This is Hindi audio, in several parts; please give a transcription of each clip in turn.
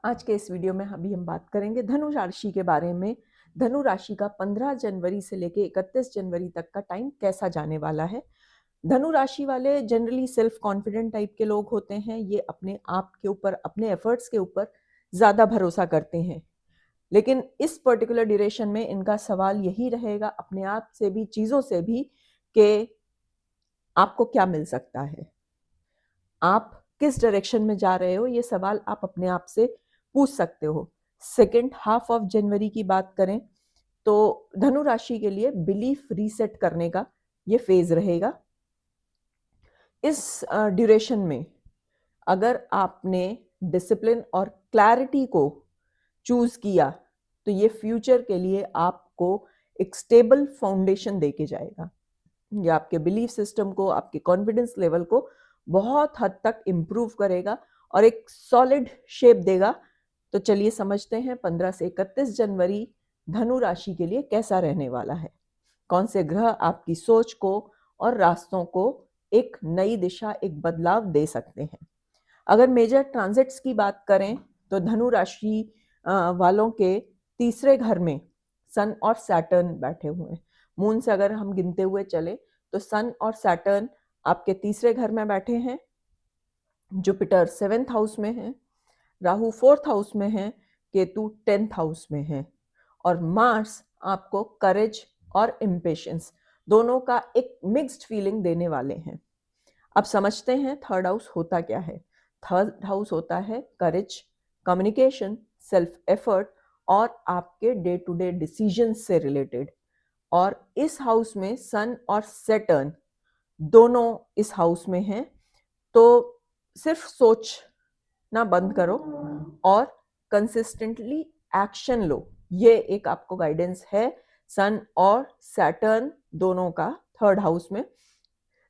आज के इस वीडियो में अभी हम बात करेंगे धनु राशि के बारे में। धनु राशि का 15 जनवरी से लेके 31 जनवरी तक का टाइम कैसा जाने वाला है। धनु राशि वाले जनरली सेल्फ कॉन्फिडेंट टाइप के लोग होते हैं। ये अपने आप के ऊपर, अपने एफर्ट्स के ऊपर ज्यादा भरोसा करते हैं, लेकिन इस पर्टिकुलर ड्यूरेशन में इनका सवाल यही रहेगा अपने आप से भी, चीजों से भी, कि आपको क्या मिल सकता है, आप किस डायरेक्शन में जा रहे हो। ये सवाल आप अपने आप से पूछ सकते हो। सेकेंड हाफ ऑफ जनवरी की बात करें तो धनु राशि के लिए बिलीफ रीसेट करने का ये फेज रहेगा। इस ड्यूरेशन में अगर आपने डिसिप्लिन और क्लैरिटी को चूज किया तो ये फ्यूचर के लिए आपको एक स्टेबल फाउंडेशन देके जाएगा। ये आपके बिलीफ सिस्टम को, आपके कॉन्फिडेंस लेवल को बहुत हद तक इम्प्रूव करेगा और एक सॉलिड शेप देगा। तो चलिए समझते हैं 15 से 31 जनवरी धनु राशि के लिए कैसा रहने वाला है। कौन से ग्रह आपकी सोच को और रास्तों को एक नई दिशा, एक बदलाव दे सकते हैं। अगर मेजर ट्रांजिट्स की बात करें तो धनु राशि वालों के तीसरे घर में सन और सैटर्न बैठे हुए हैं। मून से अगर हम गिनते हुए चले तो सन और सैटर्न आपके तीसरे घर में बैठे हैं, जुपिटर 7th हाउस में है, राहु 4th हाउस में है, केतु 10th हाउस में है और मार्स आपको करेज और इम्पेशंस दोनों का एक मिक्स्ड फीलिंग देने वाले हैं। अब समझते हैं थर्ड हाउस होता क्या है। थर्ड हाउस होता है करेज, कम्युनिकेशन, सेल्फ एफर्ट और आपके डे टू डे डिसीजन से रिलेटेड। और इस हाउस में सन और सैटर्न दोनों इस हाउस में हैं। तो सिर्फ सोचना बंद करो और कंसिस्टेंटली एक्शन लो। ये एक आपको गाइडेंस है सन और सैटर्न दोनों का थर्ड हाउस में।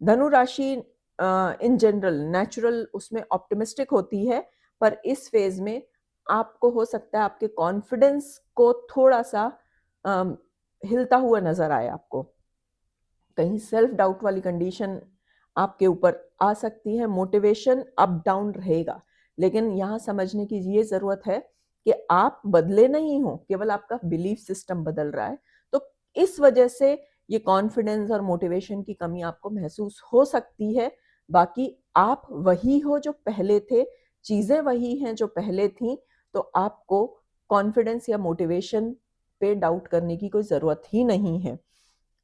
धनु राशि इन जनरल नेचुरल उसमें ऑप्टिमिस्टिक होती है, पर इस फेज में आपको हो सकता है आपके कॉन्फिडेंस को थोड़ा सा हिलता हुआ नजर आए। आपको कहीं सेल्फ डाउट वाली कंडीशन आपके ऊपर आ सकती है। मोटिवेशन अप डाउन रहेगा, लेकिन यहाँ समझने की ये जरूरत है कि आप बदले नहीं हो, केवल आपका बिलीफ सिस्टम बदल रहा है। तो इस वजह से ये कॉन्फिडेंस और मोटिवेशन की कमी आपको महसूस हो सकती है। बाकी आप वही हो जो पहले थे, चीजें वही हैं जो पहले थी। तो आपको कॉन्फिडेंस या मोटिवेशन पे डाउट करने की कोई जरूरत ही नहीं है।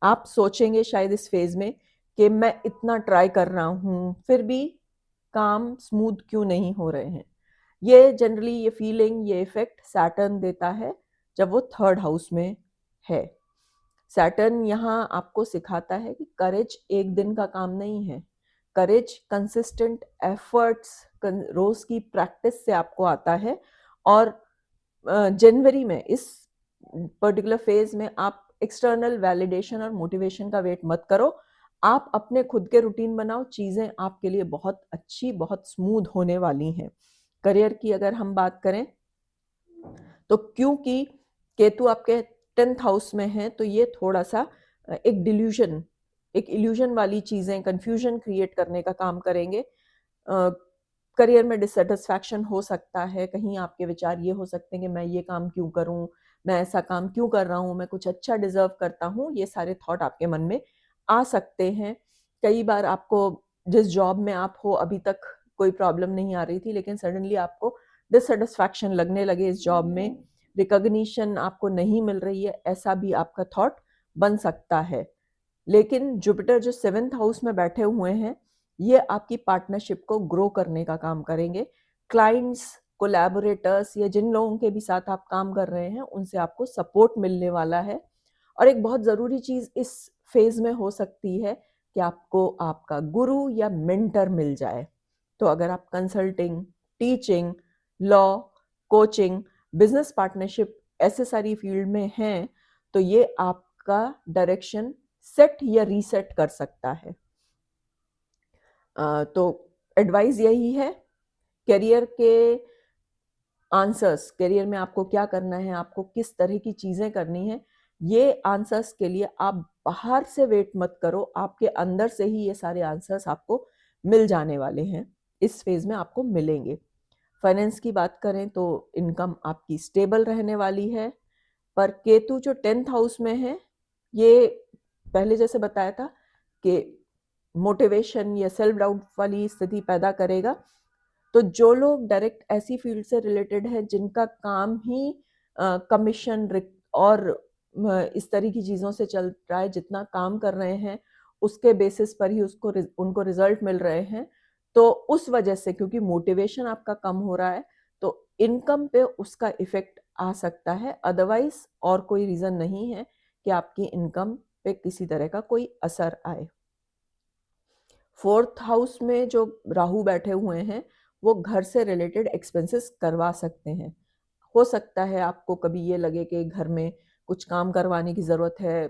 आप सोचेंगे शायद इस फेज में कि मैं इतना ट्राई कर रहा हूं फिर भी काम स्मूथ क्यों नहीं हो रहे हैं। ये जनरली ये फीलिंग, ये इफेक्ट सैटर्न देता है जब वो थर्ड हाउस में है। सैटर्न यहाँ आपको सिखाता है कि करेज एक दिन का काम नहीं है। करेज कंसिस्टेंट एफर्ट्स, रोज की प्रैक्टिस से आपको आता है। और जनवरी में इस पर्टिकुलर फेज में आप एक्सटर्नल वैलिडेशन और मोटिवेशन का वेट मत करो। आप अपने खुद के रूटीन बनाओ, चीजें आपके लिए बहुत अच्छी, बहुत स्मूथ होने वाली हैं। करियर की अगर हम बात करें तो क्योंकि केतु आपके 10th हाउस में है तो ये थोड़ा सा एक डिल्यूजन, एक इल्यूजन वाली चीजें, कंफ्यूजन क्रिएट करने का काम करेंगे। करियर में डिससेटिस्फैक्शन हो सकता है। कहीं आपके विचार ये हो सकते हैं कि मैं ये काम क्यों करूं, मैं ऐसा काम क्यों कर रहा हूं, मैं कुछ अच्छा डिजर्व करता हूं। ये सारे थॉट आपके मन में आ सकते हैं। कई बार आपको जिस जॉब में आप हो अभी तक कोई प्रॉब्लम नहीं आ रही थी, लेकिन सडनली आपको डिससेटिस्फैक्शन लगने लगे इस जॉब में, रिकॉग्निशन आपको नहीं मिल रही है, ऐसा भी आपका थॉट बन सकता है। लेकिन जुपिटर जो 7th हाउस में बैठे हुए हैं ये आपकी पार्टनरशिप को ग्रो करने का काम करेंगे। क्लाइंट्स, कोलैबोरेटर्स या जिन लोगों के भी साथ आप काम कर रहे हैं उनसे आपको सपोर्ट मिलने वाला है। और एक बहुत जरूरी चीज इस फेज में हो सकती है कि आपको आपका गुरु या मेंटर मिल जाए। तो अगर आप consulting, teaching, law, coaching, business partnership ऐसे सारी फील्ड में हैं तो ये आपका डायरेक्शन सेट या रीसेट कर सकता है। तो एडवाइस यही है, करियर के आंसर्स, करियर में आपको क्या करना है, आपको किस तरह की चीजें करनी है, ये आंसर्स के लिए आप बाहर से वेट मत करो, आपके अंदर से ही ये सारे आंसर्स आपको मिल जाने वाले हैं। इस फेज में आपको मिलेंगे। फाइनेंस की बात करें तो इनकम आपकी स्टेबल रहने वाली है, पर केतु जो 10th हाउस में है, ये पहले जैसे बताया था कि मोटिवेशन या सेल्फ डाउट वाली स्थिति पैदा करेगा। तो जो लोग डायरेक्ट ऐसी फील्ड से रिलेटेड हैं जिनका काम ही कमीशन और इस तरह की चीज़ों से चल रहा है, जितना काम कर रहे हैं उसके बेसिस पर ही उनको रिजल्ट मिल रहे हैं, तो उस वजह से क्योंकि मोटिवेशन आपका कम हो रहा है तो इनकम पे उसका इफेक्ट आ सकता है। अदरवाइज और कोई रीज़न नहीं है कि आपकी इनकम पे किसी तरह का कोई असर आए। 4th हाउस में जो राहु बैठे हुए हैं वो घर से रिलेटेड एक्सपेंसेस करवा सकते हैं। हो सकता है आपको कभी ये लगे कि घर में कुछ काम करवाने की ज़रूरत है,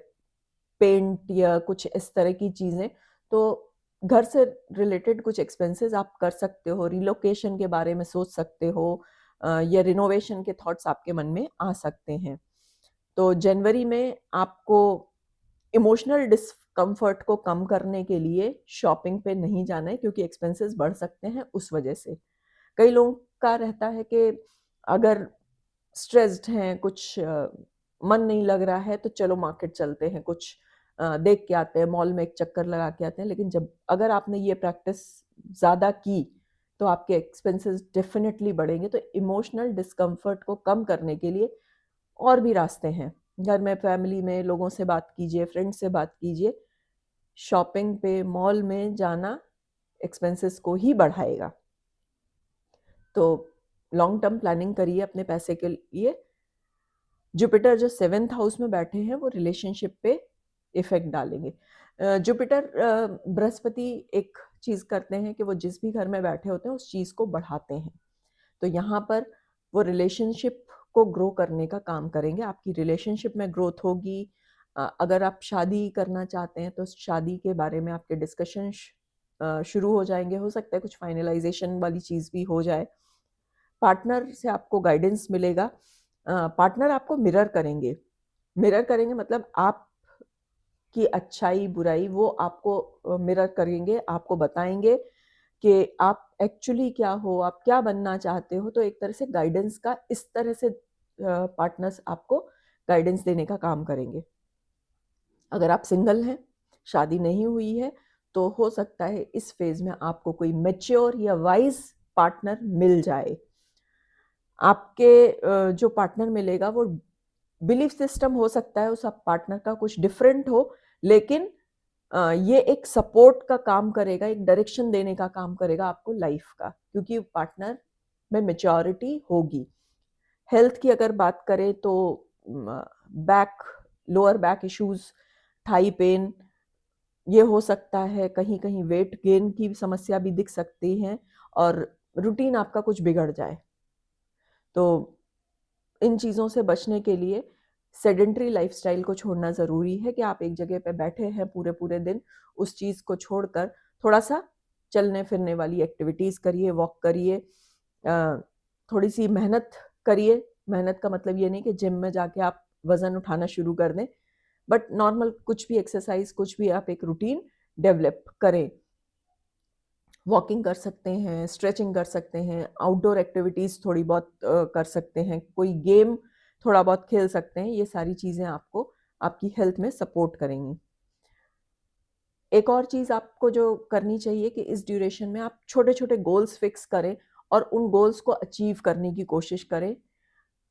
पेंट या कुछ इस तरह की चीज़ें, तो घर से रिलेटेड कुछ एक्सपेंसेस आप कर सकते हो, रिलोकेशन के बारे में सोच सकते हो, या रिनोवेशन के थॉट्स आपके मन में आ सकते हैं। तो जनवरी में आपको इमोशनल डिस्कम्फर्ट को कम करने के लिए शॉपिंग पे नहीं जाना है क्योंकि एक्सपेंसेस बढ़ सकते हैं उस वजह से। कई लोगों का रहता है कि अगर स्ट्रेस्ड हैं, कुछ मन नहीं लग रहा है तो चलो मार्केट चलते हैं, कुछ देख के आते हैं, मॉल में एक चक्कर लगा के आते हैं। लेकिन जब अगर आपने ये प्रैक्टिस ज़्यादा की तो आपके एक्सपेंसेस डेफिनेटली बढ़ेंगे। तो इमोशनल डिस्कम्फर्ट को कम करने के लिए और भी रास्ते हैं। घर में, फैमिली में लोगों से बात कीजिए, फ्रेंड से बात कीजिए। शॉपिंग पे, मॉल में जाना एक्सपेंसेस को ही बढ़ाएगा। तो लॉन्ग टर्म प्लानिंग करिए अपने पैसे के लिए। जुपिटर जो 7th हाउस में बैठे हैं वो रिलेशनशिप पे इफेक्ट डालेंगे। जुपिटर बृहस्पति एक चीज़ करते हैं कि वो जिस भी घर में बैठे होते हैं उस चीज़ को बढ़ाते हैं। तो यहाँ पर वो रिलेशनशिप को ग्रो करने का काम करेंगे। आपकी रिलेशनशिप में ग्रोथ होगी। अगर आप शादी करना चाहते हैं तो शादी के बारे में आपके डिस्कशन शुरू हो जाएंगे। हो सकता है कुछ फाइनलाइजेशन वाली चीज़ भी हो जाए। पार्टनर से आपको गाइडेंस मिलेगा। पार्टनर आपको मिरर करेंगे। मिरर करेंगे मतलब आप की अच्छाई बुराई वो आपको मिरर करेंगे, आपको बताएंगे कि आप एक्चुअली क्या हो, आप क्या बनना चाहते हो। तो एक तरह से गाइडेंस का इस तरह से पार्टनर्स आपको गाइडेंस देने का काम करेंगे। अगर आप सिंगल हैं, शादी नहीं हुई है, तो हो सकता है इस फेज में आपको कोई मैच्योर या वाइज पार्टनर मिल जाए। आपके जो पार्टनर मिलेगा वो बिलीफ सिस्टम हो सकता है उस पार्टनर का कुछ डिफरेंट हो, लेकिन ये एक सपोर्ट का काम करेगा, एक डायरेक्शन देने का काम करेगा आपको लाइफ का, क्योंकि पार्टनर में मैच्योरिटी होगी। हेल्थ की अगर बात करें तो back, lower back issues, thigh pain, ये हो सकता है। कहीं कहीं वेट गेन की समस्या भी दिख सकती है और रूटीन आपका कुछ बिगड़ जाए। तो इन चीज़ों से बचने के लिए सेडेंट्री लाइफस्टाइल को छोड़ना ज़रूरी है कि आप एक जगह पे बैठे हैं पूरे पूरे दिन, उस चीज़ को छोड़कर थोड़ा सा चलने फिरने वाली एक्टिविटीज़ करिए, वॉक करिए, थोड़ी सी मेहनत करिए। मेहनत का मतलब ये नहीं कि जिम में जाके आप वज़न उठाना शुरू कर दें, बट नॉर्मल कुछ भी एक्सरसाइज, कुछ भी आप एक रूटीन डेवलप करें। वॉकिंग कर सकते हैं, स्ट्रेचिंग कर सकते हैं, आउटडोर एक्टिविटीज़ थोड़ी बहुत कर सकते हैं, कोई गेम थोड़ा बहुत खेल सकते हैं। ये सारी चीज़ें आपको आपकी हेल्थ में सपोर्ट करेंगी। एक और चीज़ आपको जो करनी चाहिए कि इस ड्यूरेशन में आप छोटे-छोटे गोल्स फिक्स करें और उन गोल्स को अचीव करने की कोशिश करें।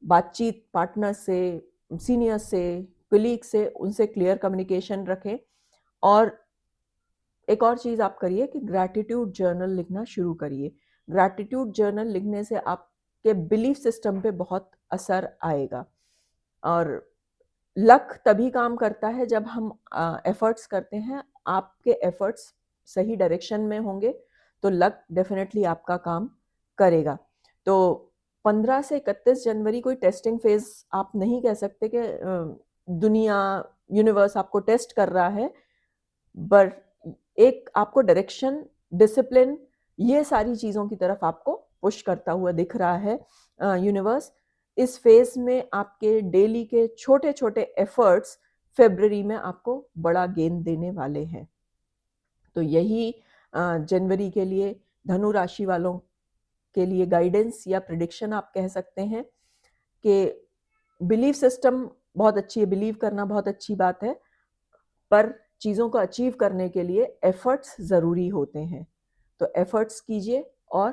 बातचीत पार्टनर से, सीनियर से, कलीग से, उनसे क्लियर कम्युनिकेशन रखें। और एक और चीज़ आप करिए कि ग्रैटिट्यूड जर्नल लिखना शुरू करिए। ग्रैटिट्यूड जर्नल लिखने से आपके बिलीफ सिस्टम पे बहुत असर आएगा। और लक तभी काम करता है जब हम एफर्ट्स करते हैं। आपके एफर्ट्स सही डायरेक्शन में होंगे तो लक डेफिनेटली आपका काम करेगा। तो 15 से 31 जनवरी कोई टेस्टिंग फेज आप नहीं कह सकते कि दुनिया, यूनिवर्स आपको टेस्ट कर रहा है, बट एक आपको डायरेक्शन, डिसिप्लिन, ये सारी चीज़ों की तरफ आपको पुश करता हुआ दिख रहा है यूनिवर्स। इस फेज में आपके डेली के छोटे छोटे एफर्ट्स फरवरी में आपको बड़ा गेन देने वाले हैं। तो यही जनवरी के लिए धनु राशि वालों के लिए गाइडेंस या प्रिडिक्शन आप कह सकते हैं कि बिलीफ सिस्टम बहुत अच्छी है, बिलीव करना बहुत अच्छी बात है, पर चीज़ों को अचीव करने के लिए एफर्ट्स ज़रूरी होते हैं। तो एफर्ट्स कीजिए और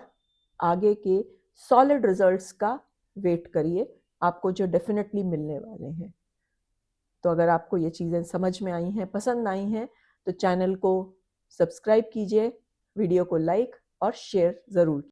आगे के सॉलिड रिजल्ट्स का वेट करिए, आपको जो डेफिनेटली मिलने वाले हैं। तो अगर आपको ये चीज़ें समझ में आई हैं, पसंद आई हैं, तो चैनल को सब्सक्राइब कीजिए, वीडियो को लाइक और शेयर ज़रूर